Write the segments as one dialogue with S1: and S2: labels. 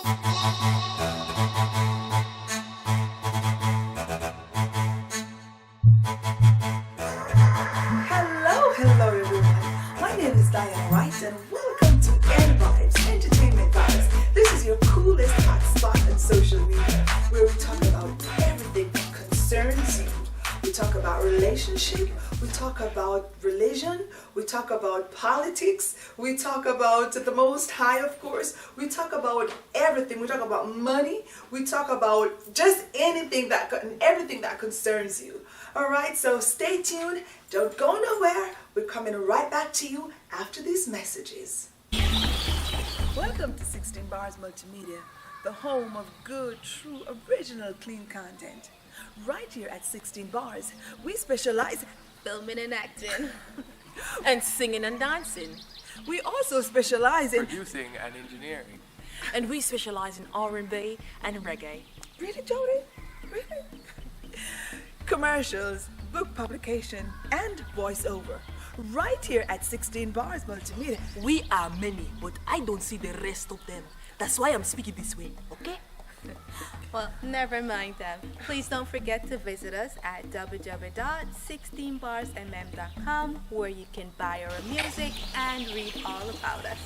S1: Hello everyone. My name is Diana Rice and welcome to EnVybez, Entertainment Vibes. This is your coolest hotspot on social media where we talk about everything that concerns you. We talk about relationship, we talk about religion, we talk about politics, we talk about the Most High, of course, we talk about everything, we talk about money, we talk about just everything that concerns you. Alright, so stay tuned, don't go nowhere, we're coming right back to you after these messages. Welcome to 16 Bars Multimedia, the home of good, true, original, clean content. Right here at 16 Bars, we specialize in
S2: filming and acting, and singing and dancing.
S1: We also specialize in
S3: producing and engineering.
S2: And we specialize in R&B and reggae.
S1: Really, Jody? Really? Commercials, book publication, and voiceover. Right here at 16 Bars Multimedia.
S2: We are many, but I don't see the rest of them. That's why I'm speaking this way, okay?
S4: Well, never mind them. Please don't forget to visit us at www.16barsmm.com where you can buy our music and read all about us.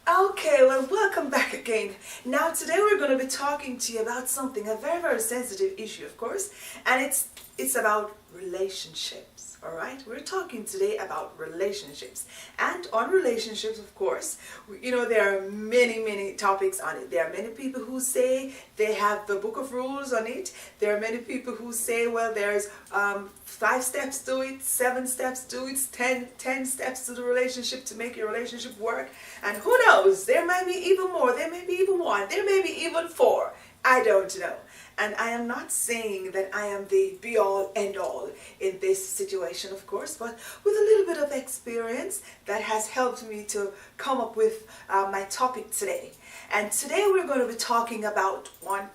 S1: Okay, well, welcome back again. Now, today we're going to be talking to you about something, a very, very sensitive issue, of course, and it's about relationships, all right? We're talking today about relationships. And on relationships, of course, there are many, many topics on it. There are many people who say they have the book of rules on it. There are many people who say, well, there's 5 steps to it, 7 steps to it, 10 steps to the relationship to make your relationship work. And who knows, there may be even more, there may be even 1, there may be even 4. I don't know. And I am not saying that I am the be-all, end-all in this situation, of course, but with a little bit of experience that has helped me to come up with my topic today. And today we're going to be talking about 4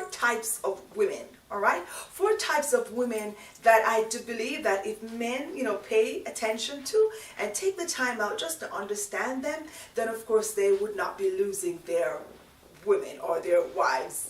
S1: types of women, all right? 4 types of women that I do believe that if men, pay attention to and take the time out just to understand them, then of course they would not be losing their women or their wives.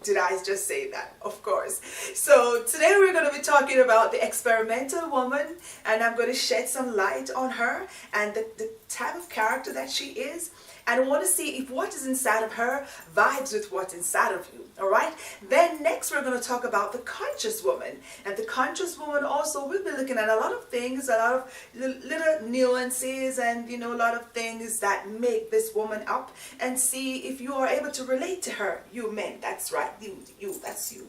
S1: Did I just say that? Of course. So today we're going to be talking about the experimental woman, and I'm going to shed some light on her and the type of character that she is. And I want to see if what is inside of her vibes with what's inside of you. All right? Then next we're going to talk about the conscious woman. And the conscious woman also, we'll be looking at a lot of things, a lot of little nuances and, a lot of things that make this woman up, and see if you are able to relate to her. You men, that's right.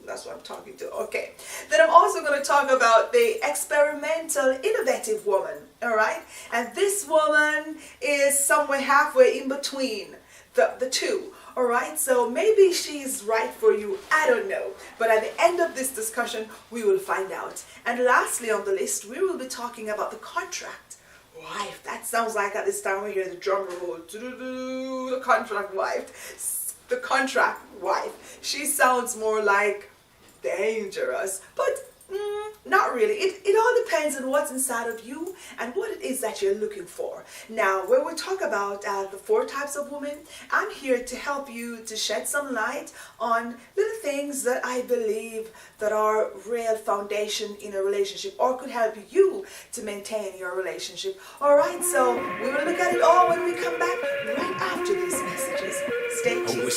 S1: That's what I'm talking to. Okay. Then I'm also going to talk about the experimental, innovative woman. All right? And this woman is somewhere halfway in between the two. All right? So maybe she's right for you. I don't know. But at the end of this discussion, we will find out. And lastly on the list, we will be talking about the contract wife. That sounds like at this time we hear the drum roll. The contract wife. The contract wife. She sounds more like dangerous. But not really. It all depends on what's inside of you and what it is that you're looking for. Now, when we talk about the 4 types of women, I'm here to help you to shed some light on little things that I believe that are real foundation in a relationship or could help you to maintain your relationship. Alright, so we will look at it all when we come back right after these messages. Stay tuned.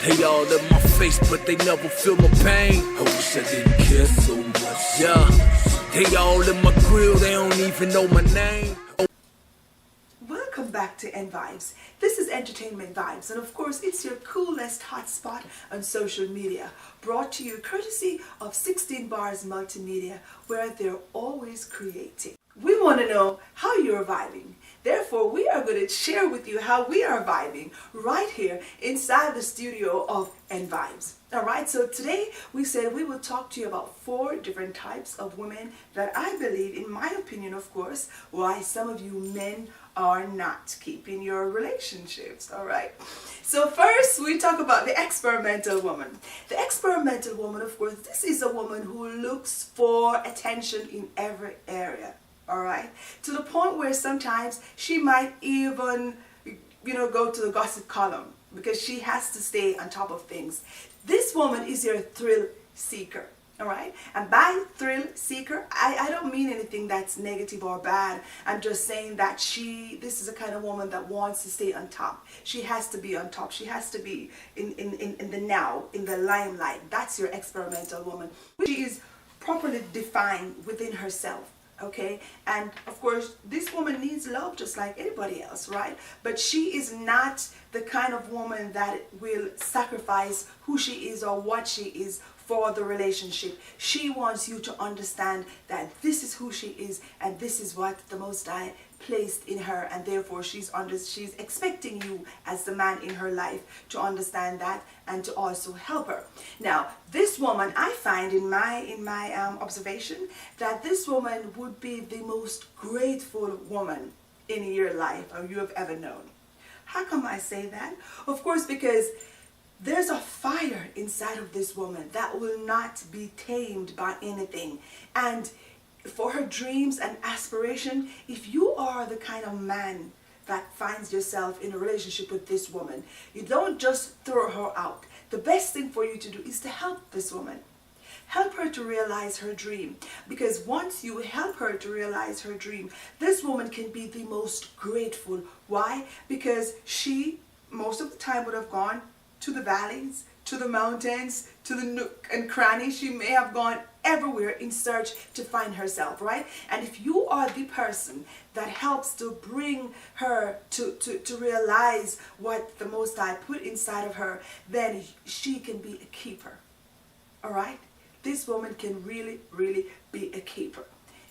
S5: They all in my face, but they never feel my pain. I wish I didn't care so much. Yeah, they all in my grill, they don't even know my name.
S1: Welcome back to EnVybez. This is Entertainment Vibes, and of course it's your coolest hotspot on social media, brought to you courtesy of 16 Bars Multimedia, where they're always creating. We want to know how you're vibing. Therefore, we are going to share with you how we are vibing right here inside the studio of EnVybez. Alright, so today we said we will talk to you about 4 different types of women that I believe, in my opinion of course, why some of you men are not keeping your relationships. Alright, so first we talk about the experimental woman. The experimental woman, of course, this is a woman who looks for attention in every area. all right? To the point where sometimes she might even, go to the gossip column because she has to stay on top of things. This woman is your thrill seeker. All right, and by thrill seeker, I don't mean anything that's negative or bad. I'm just saying that this is a kind of woman that wants to stay on top. She has to be on top. She has to be in the now, in the limelight. That's your experimental woman. She is properly defined within herself. Okay, and of course this woman needs love just like anybody else, right? But she is not the kind of woman that will sacrifice who she is or what she is for the relationship. She wants you to understand that this is who she is and this is what the Most High placed in her, and therefore she's expecting you as the man in her life to understand that and to also help her. Now, this woman, I find in my observation that this woman would be the most grateful woman in your life or you have ever known. How come I say that? Of course, because there's a fire inside of this woman that will not be tamed by anything. And for her dreams and aspiration, if you are the kind of man that finds yourself in a relationship with this woman, you don't just throw her out. The best thing for you to do is to help this woman. Help her to realize her dream. Because once you help her to realize her dream, this woman can be the most grateful. Why? Because she, most of the time, would have gone to the valleys, to the mountains, to the nook and cranny. She may have gone everywhere in search to find herself, right? And if you are the person that helps to bring her to realize what the Most High put inside of her, then she can be a keeper, all right? This woman can really, really be a keeper.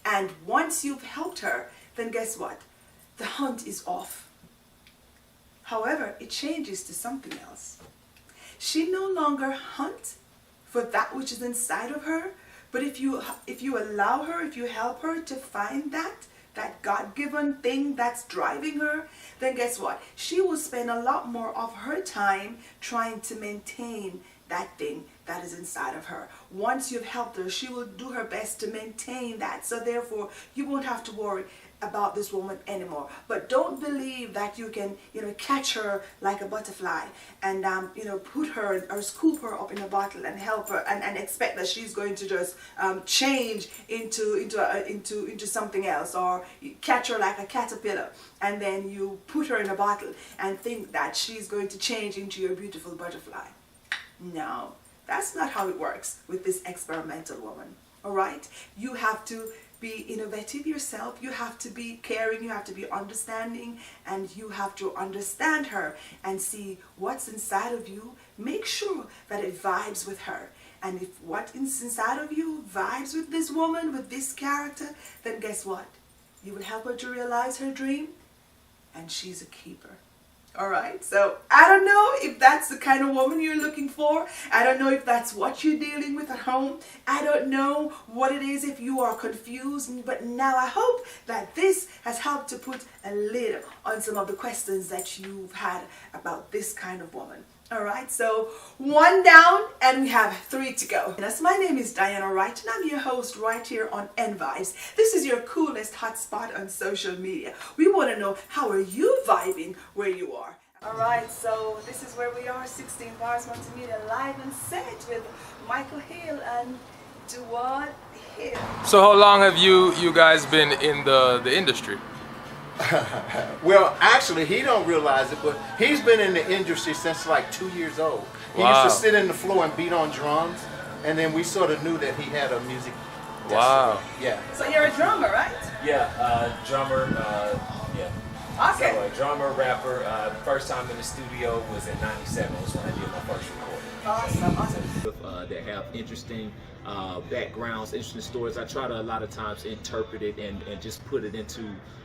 S1: And once you've helped her, then guess what? The hunt is off. However, it changes to something else. She no longer hunts for that which is inside of her, but if you allow her, if you help her to find that God-given thing that's driving her, then guess what? She will spend a lot more of her time trying to maintain that thing that is inside of her. Once you've helped her, she will do her best to maintain that. So therefore, you won't have to worry about this woman anymore. But don't believe that you can, catch her like a butterfly and, put her or scoop her up in a bottle and help her and expect that she's going to just change into something else, or catch her like a caterpillar and then you put her in a bottle and think that she's going to change into your beautiful butterfly. No, that's not how it works with this experimental woman. All right? You have to be innovative yourself. You have to be caring. You have to be understanding, and you have to understand her and see what's inside of you. Make sure that it vibes with her. And if what is inside of you vibes with this woman, with this character, then guess what? You will help her to realize her dream, and she's a keeper. All right, so I don't know if that's the kind of woman you're looking for. I don't know if that's what you're dealing with at home. I don't know what it is if you are confused. But now I hope that this has helped to put a lid on some of the questions that you've had about this kind of woman. All right, so 1 down and we have 3 to go. Yes, my name is Diana Wright and I'm your host right here on EnVybez. This is your coolest hotspot on social media. We want to know, how are you vibing where you are? All right, so this is where we are, 16 Bars Multimedia, live and set with Michael Hill and Duwad Hill.
S3: So how long have you guys been in the industry?
S6: Well, actually, he don't realize it, but he's been in the industry since like 2 years old. He
S3: Wow.
S6: used to sit in the floor and beat on drums, and then we sort of knew that he had a music destiny.
S3: Wow.
S6: Yeah.
S1: So you're a drummer, right?
S7: Yeah, drummer, yeah.
S1: Okay.
S7: So drummer, rapper. First time in the studio was in '97 was when I did my first recording.
S1: Awesome.
S8: That have interesting backgrounds, interesting stories. I try to a lot of times interpret it and just put it into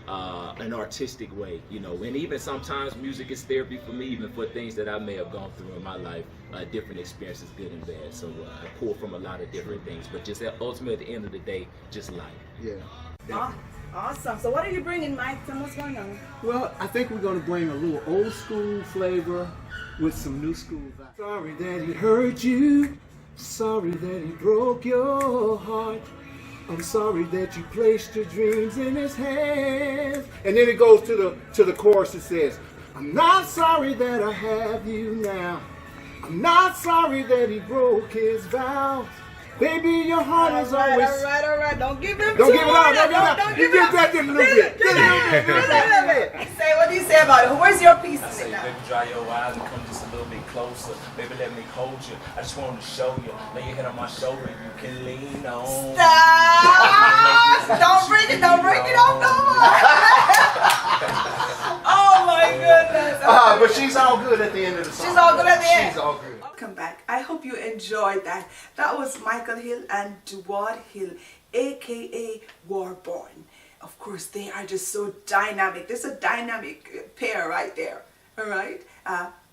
S8: an artistic way, and even sometimes music is therapy for me, even for things that I may have gone through in my life, different experiences, good and bad. So I pull from a lot of different things, but just ultimately at the end of the day, just life.
S6: Yeah.
S1: Awesome. So what are you bringing, Mike? Tell us what's going on.
S9: Well, I think we're going to bring a little old school flavor with some new school vibes. Sorry that he hurt you. Sorry that he broke your heart. I'm sorry that you placed your dreams in his hands. And then it goes to the chorus that says, I'm not sorry that I have you now. I'm not sorry that he broke his vows. Baby, your heart is always...
S1: All right. Don't give him
S9: Don't
S1: too
S9: give it up,
S1: much.
S9: don't give it up. You get that just a little bit.
S1: Just a little bit. Say, what do you say about it? Where's your piece?
S7: I say, baby, dry your eyes and come just a little bit closer. Baby, let me hold you. I just wanted to show you. Lay your head on my shoulder, you can lean on.
S1: Stop! Don't break it off no more. Oh my goodness.
S6: But she's all good at the end of the song.
S1: She's all good at the end.
S6: She's all good.
S1: Welcome back. I hope you enjoyed that. That was Michael Hill and Duwad Hill, aka Warborn. Of course, they are just so dynamic. There's a dynamic pair right there. All right,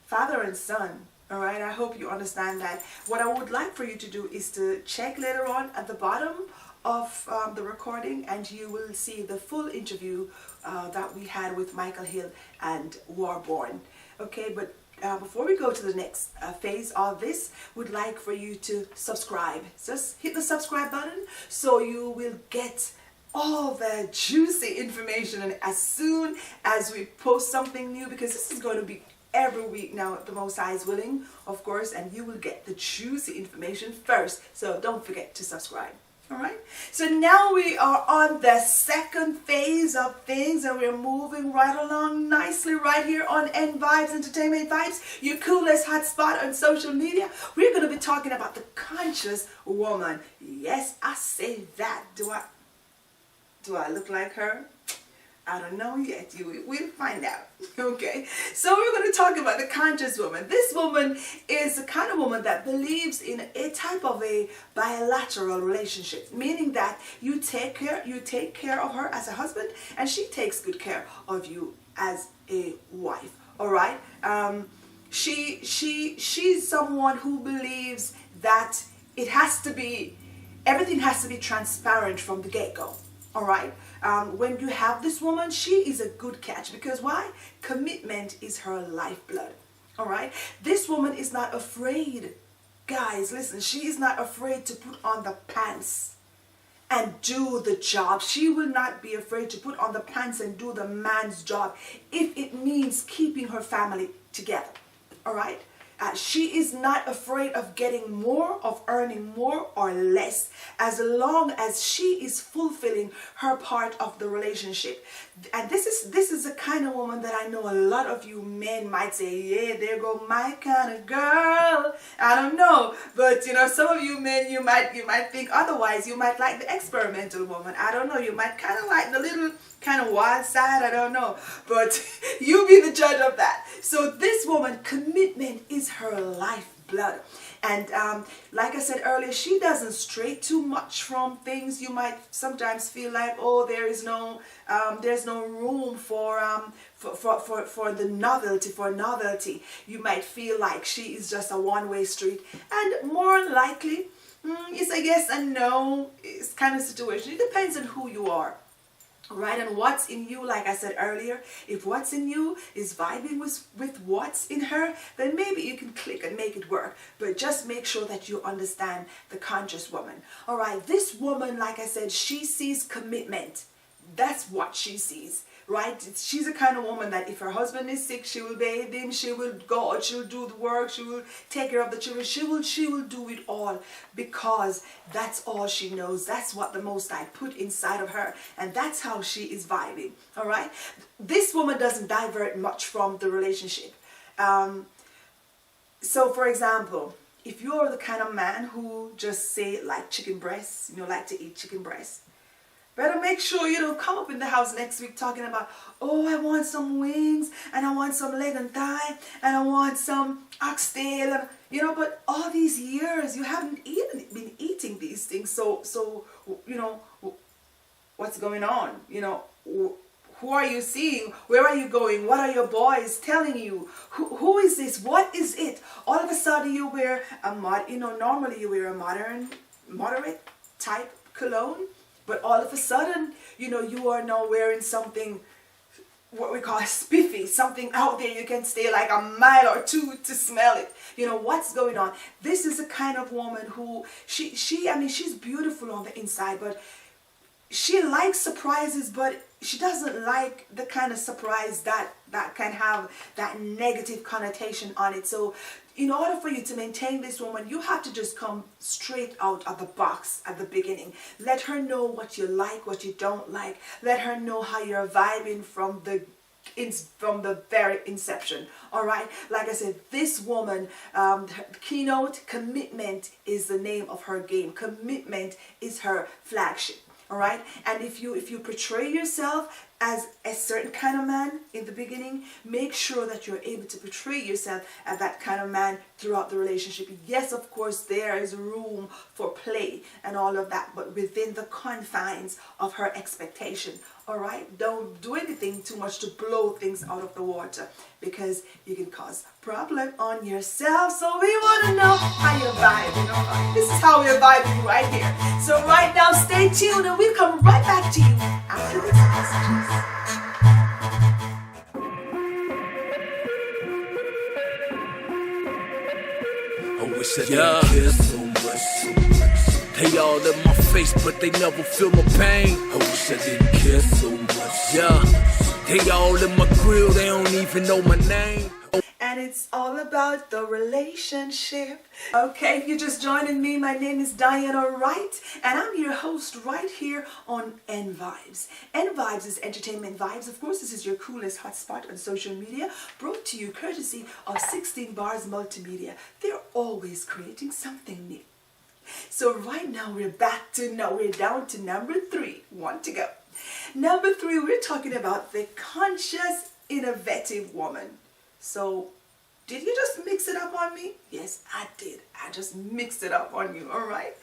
S1: father and son. All right. I hope you understand that. What I would like for you to do is to check later on at the bottom of the recording, and you will see the full interview that we had with Michael Hill and Warborn. Okay, but before we go to the next phase of this, would like for you to subscribe. Just hit the subscribe button so you will get all the juicy information, and as soon as we post something new, because this is going to be every week now, if the Most High is willing, of course, and you will get the juicy information first. So don't forget to subscribe. All right, so now we are on the second phase of things, and we're moving right along nicely right here on EnVybez Entertainment Vibes, your coolest hotspot on social media. We're going to be talking about the conscious woman. Yes, I say that. Do I look like her? I don't know yet. We'll find out. Okay, so we're going to talk about the conscious woman. This woman is the kind of woman that believes in a type of a bilateral relationship, meaning that you take care of her as a husband, and she takes good care of you as a wife. All right. She's someone who believes that everything has to be transparent from the get-go. All right. When you have this woman, she is a good catch, because why? Commitment is her lifeblood. All right. This woman is not afraid. Guys, listen, she is not afraid to put on the pants and do the job. She will not be afraid to put on the pants and do the man's job if it means keeping her family together. All right. She is not afraid of getting more, of earning more or less, as long as she is fulfilling her part of the relationship. And this is the kind of woman that I know a lot of you men might say, yeah, there go my kind of girl. I don't know, but some of you men, you might think otherwise. You might like the experimental woman. I don't know. You might kind of like the little kind of wild side. I don't know, but you be the judge of that. So this woman, commitment is her lifeblood. And like I said earlier, she doesn't stray too much from things. You might sometimes feel like, oh, there's no room for the novelty. You might feel like she is just a one-way street, and more likely it's a yes and no. It's kind of situation. It depends on who you are. Right, and what's in you, like I said earlier, if what's in you is vibing with what's in her, then maybe you can click and make it work. But just make sure that you understand the conscious woman. All right, this woman, like I said, she sees commitment. That's what she sees. Right? She's the kind of woman that if her husband is sick, she will bathe him, she will go out, she will do the work, she will take care of the children, she will do it all, because that's all she knows. That's what the Most High put inside of her, and that's how she is vibing. All right? This woman doesn't divert much from the relationship. So for example, if you're the kind of man who just say like chicken breasts, like to eat chicken breasts, better make sure you don't come up in the house next week talking about, oh, I want some wings, and I want some leg and thigh, and I want some oxtail, but all these years you haven't been eating these things. So what's going on? Who are you seeing? Where are you going? What are your boys telling you? Who is this? What is it? All of a sudden you wear normally you wear a moderate type cologne. But all of a sudden, you are now wearing something, what we call spiffy, something out there you can stay like a mile or two to smell it. What's going on? This is the kind of woman who, she's beautiful on the inside, but she likes surprises, but she doesn't like the kind of surprise that can have that negative connotation on it. So in order for you to maintain this woman, you have to just come straight out of the box at the beginning. Let her know what you like, what you don't like. Let her know how you're vibing from the very inception. All right, like I said, this woman, her keynote, commitment is the name of her game. Commitment is her flagship. All right, and if you portray yourself as a certain kind of man in the beginning, make sure that you're able to portray yourself as that kind of man throughout the relationship. Yes, of course, there is room for play and all of that, but within the confines of her expectation. All right, don't do anything too much to blow things out of the water, because you can cause problem on yourself. So we want to know how you're vibing. All right, this is how we're vibing right here. So right now, stay tuned, and we'll come right back to you after these messages.
S5: I wish I didn't care so much. They all in my face, but they never feel my pain. I wish I didn't care so much. Yeah, they all in my grill, they don't even know my name.
S1: And it's all about the relationship. Okay, if you're just joining me, my name is Diana Wright, and I'm your host right here on EnVybez. EnVybez is entertainment vibes. Of course, this is your coolest hotspot on social media, brought to you courtesy of 16 Bars Multimedia. They're always creating something new. So right now we're down to number 3. One to go. Number 3, we're talking about the conscious, innovative woman. So, did you just mix it up on me? Yes, I did. I just mixed it up on you, all right?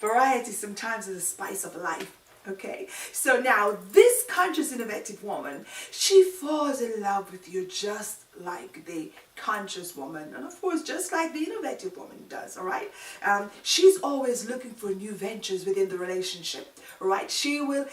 S1: Variety sometimes is the spice of life, okay? So now, this conscious, innovative woman, she falls in love with you just like the conscious woman, and of course, just like the innovative woman does, all right? She's always looking for new ventures within the relationship, all right? She will,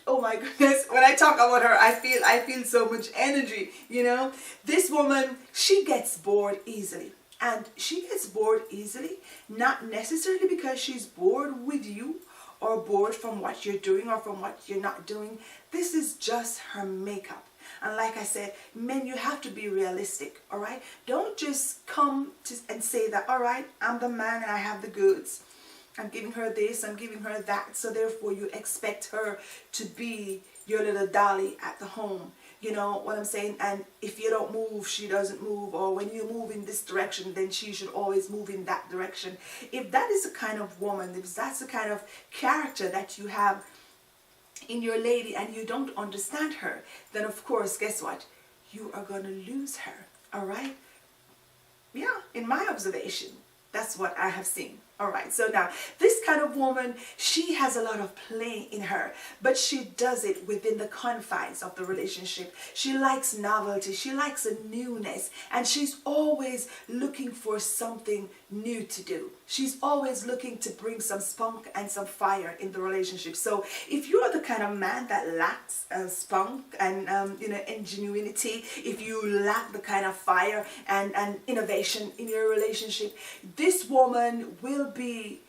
S1: oh my goodness, when I talk about her, I feel so much energy, you know. This woman, she gets bored easily. And she gets bored easily, not necessarily because she's bored with you or bored from what you're doing or from what you're not doing. This is just her makeup. And like I said, men, you have to be realistic, all right? Don't just come and say that, all right, I'm the man and I have the goods. I'm giving her this, I'm giving her that. So therefore you expect her to be your little dolly at the home. You know what I'm saying? And if you don't move, she doesn't move. Or when you move in this direction, then she should always move in that direction. If that is the kind of woman, if that's the kind of character that you have in your lady and you don't understand her, then of course, guess what? You are going to lose her. All right? Yeah, in my observation, that's what I have seen. All right, so now this kind of woman, she has a lot of play in her, but she does it within the confines of the relationship. She likes novelty, she likes a newness, and she's always looking for something new to do. She's always looking to bring some spunk and some fire in the relationship. So if you're the kind of man that lacks spunk and ingenuity, if you lack the kind of fire and innovation in your relationship, this woman will be,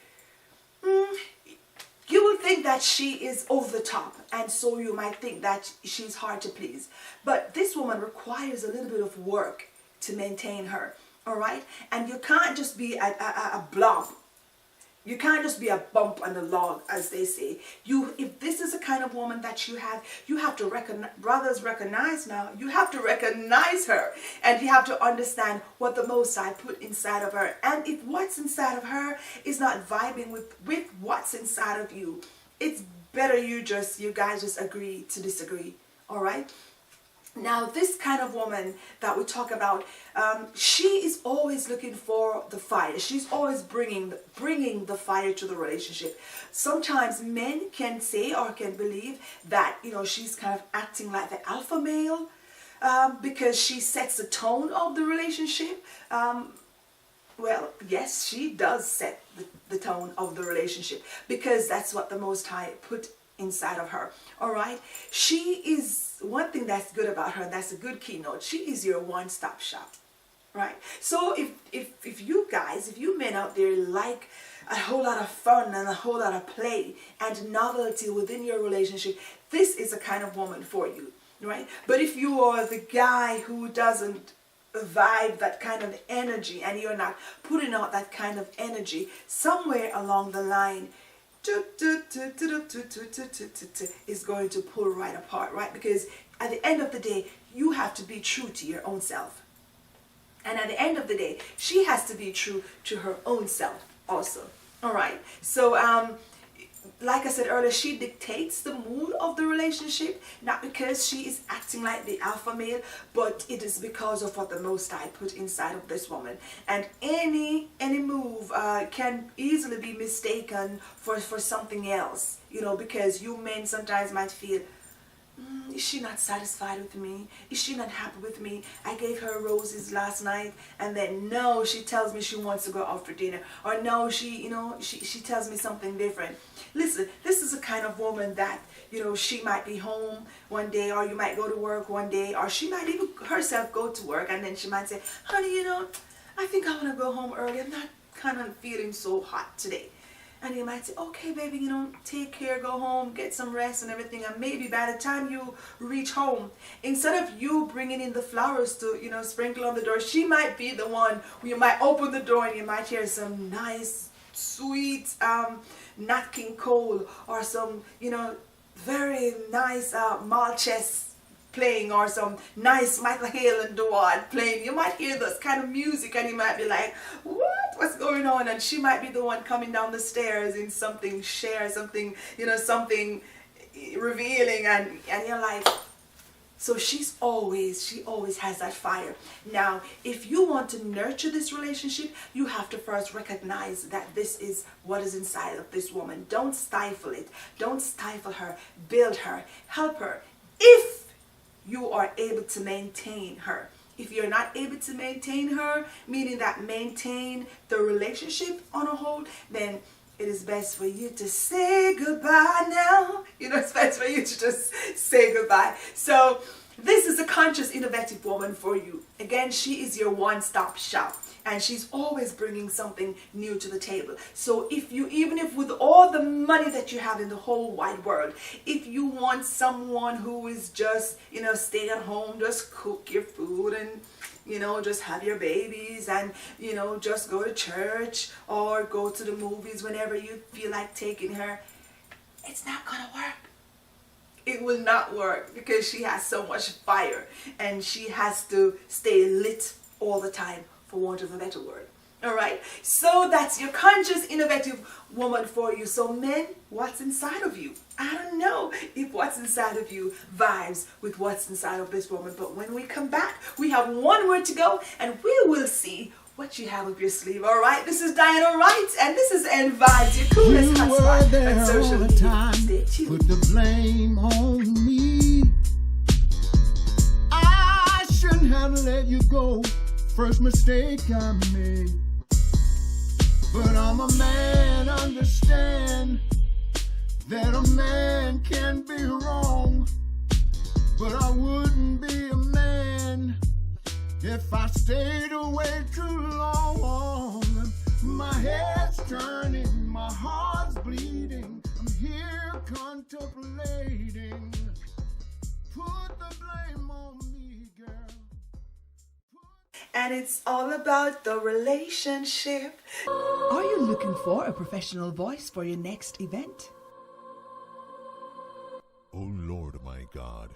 S1: you will think that she is over the top, and so you might think that she's hard to please. But this woman requires a little bit of work to maintain her, all right? And you can't just be a blob. You can't just be a bump on the log, as they say. If this is the kind of woman that you have to recognize, you have to recognize her, and you have to understand what the Most High put inside of her. And if what's inside of her is not vibing with what's inside of you, it's better you guys just agree to disagree, all right? Now, this kind of woman that we talk about, she is always looking for the fire. She's always bringing the fire to the relationship. Sometimes men can say or can believe that, she's kind of acting like the alpha male because she sets the tone of the relationship. Well, yes, she does set the tone of the relationship because that's what the Most High put inside of her. All right, she is one thing that's good about her, and that's a good keynote. She is your one-stop shop. right? So if you guys, if you men out there like a whole lot of fun and a whole lot of play and novelty within your relationship, this is a kind of woman for you, right? But if you are the guy who doesn't vibe that kind of energy and you're not putting out that kind of energy, somewhere along the line is going to pull right apart, right? Because at the end of the day, you have to be true to your own self. And at the end of the day, she has to be true to her own self also. All right. So, like I said earlier, she dictates the mood of the relationship, not because she is acting like the alpha male, but it is because of what the Most High put inside of this woman. And any move can easily be mistaken for something else, you know, because you men sometimes might feel, is she not satisfied with me? Is she not happy with me? I gave her roses last night, and then no, she tells me she wants to go out for dinner. Or no, she tells me something different. Listen, this is a kind of woman that, you know, she might be home one day, or you might go to work one day, or she might even herself go to work, and then she might say, honey, you know, I think I want to go home early. I'm not kind of feeling so hot today. And you might say, okay, baby, you know, take care, go home, get some rest and everything. And maybe by the time you reach home, instead of you bringing in the flowers to, you know, sprinkle on the door, she might be the one who you might open the door and you might hear some nice, sweet Nat King Cole or some, you know, very nice Malchus playing or some nice Michael Hale and Duard playing. You might hear this kind of music and you might be like, what's going on? And she might be the one coming down the stairs in something sheer, something, you know, something revealing, and you're like, so she always has that fire. Now, if you want to nurture this relationship, you have to first recognize that this is what is inside of this woman. Don't stifle it. Don't stifle her. Build her. Help her. If you are able to maintain her. If you're not able to maintain her, meaning that maintain the relationship on a whole, then it is best for you to say goodbye now. You know, it's best for you to just say goodbye. So this is a conscious, innovative woman for you. Again, she is your one-stop shop. And she's always bringing something new to the table. So even if with all the money that you have in the whole wide world, if you want someone who is just, you know, stay at home, just cook your food and, you know, just have your babies and, you know, just go to church or go to the movies whenever you feel like taking her, it's not gonna work. It will not work because she has so much fire and she has to stay lit all the time, for want of a better word. All right, so that's your conscious, innovative woman for you. So men, what's inside of you? I don't know if what's inside of you vibes with what's inside of this woman, but when we come back, we have one word to go and we will see what you have up your sleeve. All right, this is Diana Wright and this is EnVybez, your coolest hotspot on social media. Stay tuned.
S9: Put the blame on me. I shouldn't have let you go. First mistake I made. But I'm a man, understand that a man can be wrong. But I wouldn't be a man if I stayed away too long. My head's turning, my heart's bleeding. I'm here contemplating. Put the blame on me, girl.
S1: And it's all about the relationship. Are you looking for a professional voice for your next event?
S10: O Lord my God,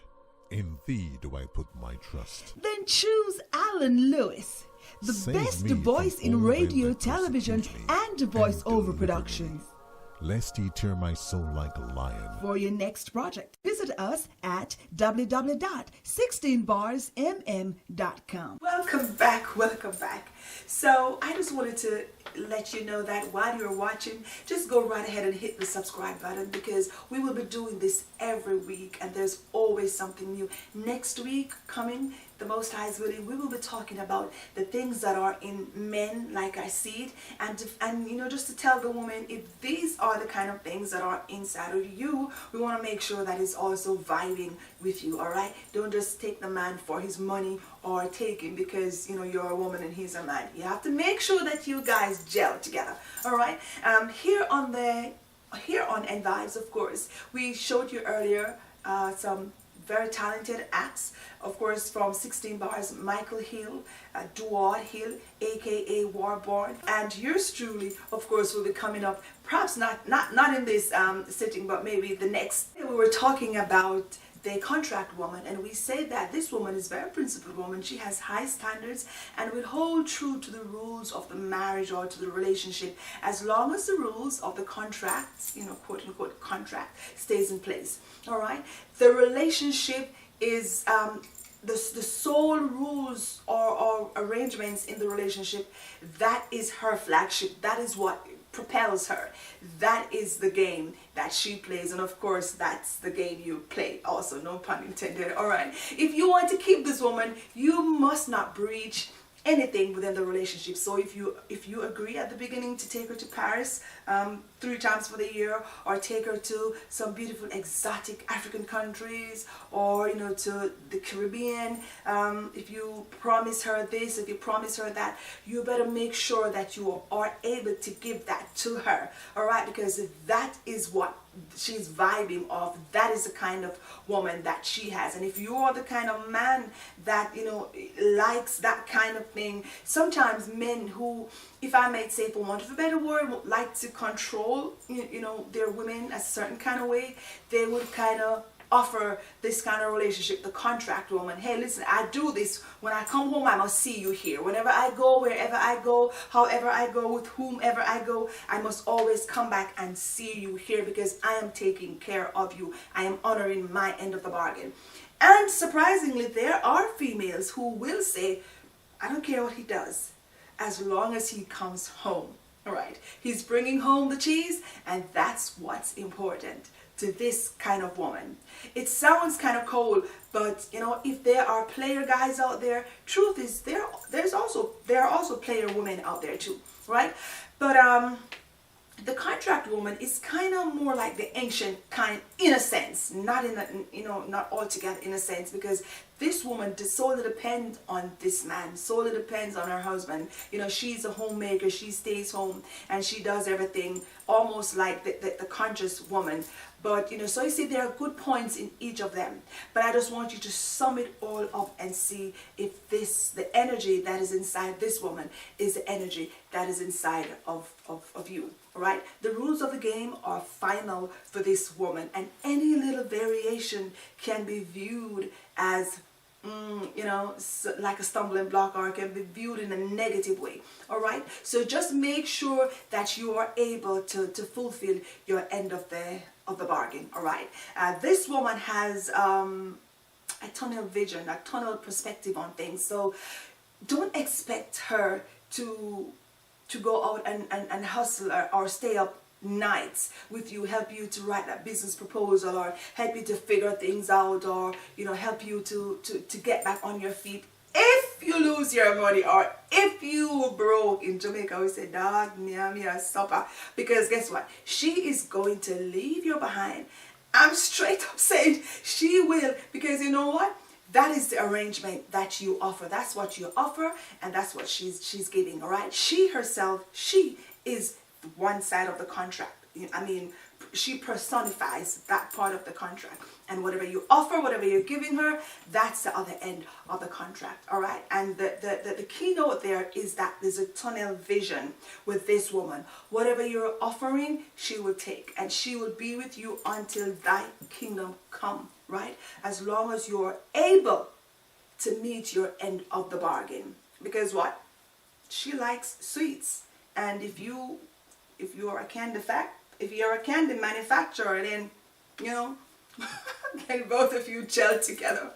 S10: in thee do I put my trust.
S1: Then choose Alan Lewis, the
S10: Save
S1: best
S10: me from
S1: voice in
S10: all
S1: radio,
S10: them that
S1: television,
S10: persecute me,
S1: and voiceover
S10: deliver me,
S1: productions.
S10: lest he tear my soul like a lion.
S1: For your next project, visit us at www.16barsmm.com. Welcome back, welcome back. So I just wanted to let you know that while you're watching, just go right ahead and hit the subscribe button because we will be doing this every week and there's always something new. Next week coming, the Most High is willing, we will be talking about the things that are in men, like I see it, and you know, just to tell the woman, if these are the kind of things that are inside of you, we want to make sure that it's also vibing with you. All right, don't just take the man for his money or take him because, you know, you're a woman and he's a man. You have to make sure that you guys gel together. All right, here on EnVybez, of course, we showed you earlier some very talented acts, of course, from 16 Bars, Michael Hill, Duard Hill, aka Warborn, and yours truly, of course, will be coming up, perhaps not in this sitting, but maybe the next. We were talking about the contract woman, and we say that this woman is a very principled woman. She has high standards and will hold true to the rules of the marriage or to the relationship, as long as the rules of the contract, you know, quote unquote contract, stays in place. All right, the relationship is the sole rules or arrangements in the relationship. That is her flagship. That is what propels her. That is the game that she plays, and of course that's the game you play also, no pun intended. All right, if you want to keep this woman, you must not breach anything within the relationship. So if you agree at the beginning to take her to Paris 3 times for the year, or take her to some beautiful exotic African countries, or, you know, to the Caribbean, if you promise her this, if you promise her that, you better make sure that you are able to give that to her. All right, because that is what she's vibing off. That is the kind of woman that she has. And if you are the kind of man that, you know, likes that kind of thing, sometimes men who, if I may say, for want of a better word, would like to control, you know, their women a certain kind of way, they would kind of offer this kind of relationship, the contract woman. Hey, listen, I do this. When I come home, I must see you here. Whenever I go, wherever I go, however I go, with whomever I go, I must always come back and see you here, because I am taking care of you. I am honoring my end of the bargain. And surprisingly, there are females who will say, I don't care what he does, as long as he comes home. All right, he's bringing home the cheese, and that's what's important to this kind of woman. It sounds kind of cold, but you know, if there are player guys out there, truth is there are also player women out there too, right? But the contract woman is kind of more like the ancient kind, in a sense, not in a, you know, not altogether in a sense, because this woman solely depends on this man, solely depends on her husband. You know, she's a homemaker, she stays home and she does everything almost like the conscious woman. But, you know, so you see there are good points in each of them. But I just want you to sum it all up and see if the energy that is inside this woman is the energy that is inside of you. All right? The rules of the game are final for this woman, and any little variation can be viewed as you know, like a stumbling block, or can be viewed in a negative way. All right, so just make sure that you are able to fulfill your end of the bargain. All right, this woman has a tunnel vision, a tunnel perspective on things, so don't expect her to go out and hustle or stay up nights with you, help you to write that business proposal, or help you to figure things out, or, you know, help you to get back on your feet if you lose your money, or if you broke. In Jamaica we say, dog, me a supper, because guess what, she is going to leave you behind. I'm straight up saying she will, because you know what, that is the arrangement that you offer. That's what you offer, and that's what she's giving. All right, she herself, she is one side of the contract. I mean, she personifies that part of the contract, and whatever you offer, whatever you're giving her, that's the other end of the contract. All right, and the keynote there is that there's a tunnel vision with this woman. Whatever you're offering, she will take, and she will be with you until thy kingdom come. Right, as long as you're able to meet your end of the bargain, because what, she likes sweets, and if you're a candy manufacturer, then, you know, Okay, both of you gel together.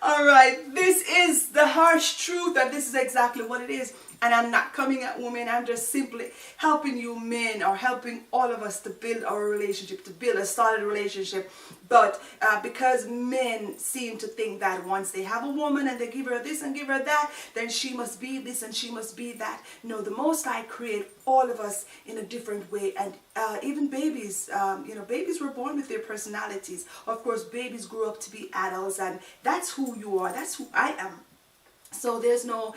S1: All right, this is the harsh truth, and this is exactly what it is. And I'm not coming at women, I'm just simply helping you men, or helping all of us to build our relationship, to build a solid relationship. But because men seem to think that once they have a woman and they give her this and give her that, then she must be this and she must be that. No, the Most High create all of us in a different way. And even babies, babies were born with their personalities. Of course, babies grew up to be adults, and that's who you are. That's who I am. So there's no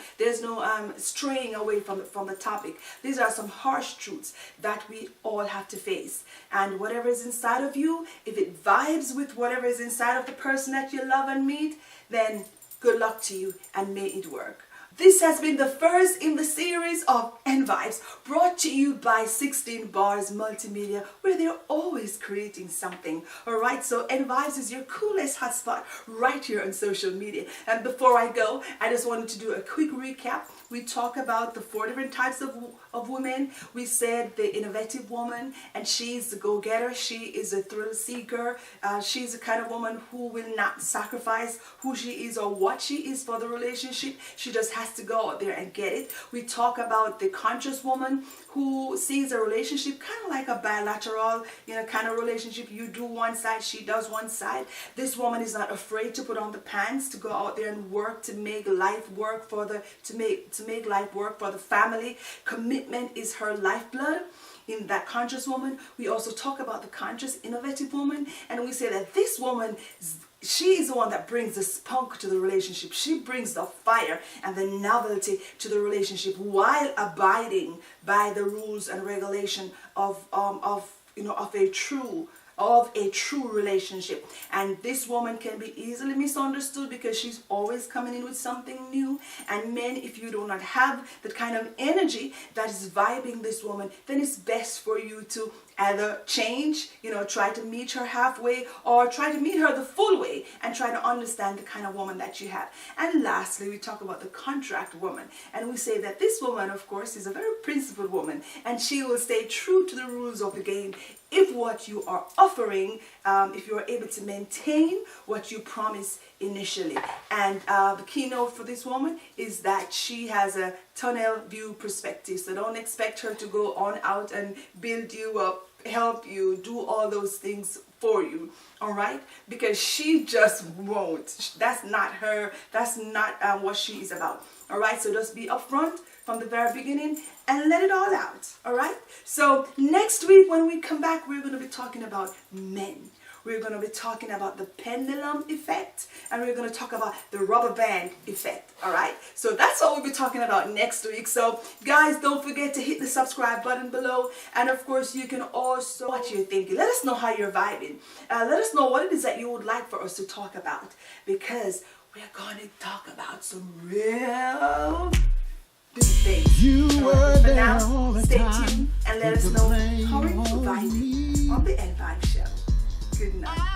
S1: straying away from the topic. These are some harsh truths that we all have to face. And whatever is inside of you, if it vibes with whatever is inside of the person that you love and meet, then good luck to you and may it work. This has been the first in the series of EnVybez, brought to you by 16 Bars Multimedia, where they're always creating something. Alright, so EnVybez is your coolest hotspot right here on social media. And before I go, I just wanted to do a quick recap. We talk about the 4 different types of women. We said the innovative woman, and she's the go-getter. She is a thrill seeker. She's the kind of woman who will not sacrifice who she is or what she is for the relationship. She just has to go out there and get it. We talk about the conscious woman who sees a relationship kind of like a bilateral, kind of relationship. You do one side, she does one side. This woman is not afraid to put on the pants, to go out there and work to make life work for the family. Commitment is her lifeblood. In that conscious woman, we also talk about the conscious, innovative woman, and we say that this woman, she is the one that brings the spunk to the relationship. She brings the fire and the novelty to the relationship while abiding by the rules and regulation of a true relationship. And this woman can be easily misunderstood because she's always coming in with something new. And men, if you do not have that kind of energy that is vibing this woman, then it's best for you to either change, try to meet her halfway, or try to meet her the full way and try to understand the kind of woman that you have. And lastly, we talk about the contract woman, and we say that this woman, of course, is a very principled woman, and she will stay true to the rules of the game if what you are offering, if you are able to maintain what you promised initially. And the keynote for this woman is that she has a tunnel view perspective. So don't expect her to go on out and build you up, help you, do all those things for you, all right? Because she just won't. That's not her. That's not what she is about, all right? So just be upfront from the very beginning and let it all out, all right? So next week when we come back, we're going to be talking about men. We're going to be talking about the pendulum effect, and we're going to talk about the rubber band effect, all right? So that's what we'll be talking about next week. So guys, don't forget to hit the subscribe button below, and of course you can also what you're thinking. Let us know how you're vibing. Let us know what it is that you would like for us to talk about, because we're going to talk about some real big things. For now, stay tuned and let us know how you're vibing on the EnVybez show. Good night.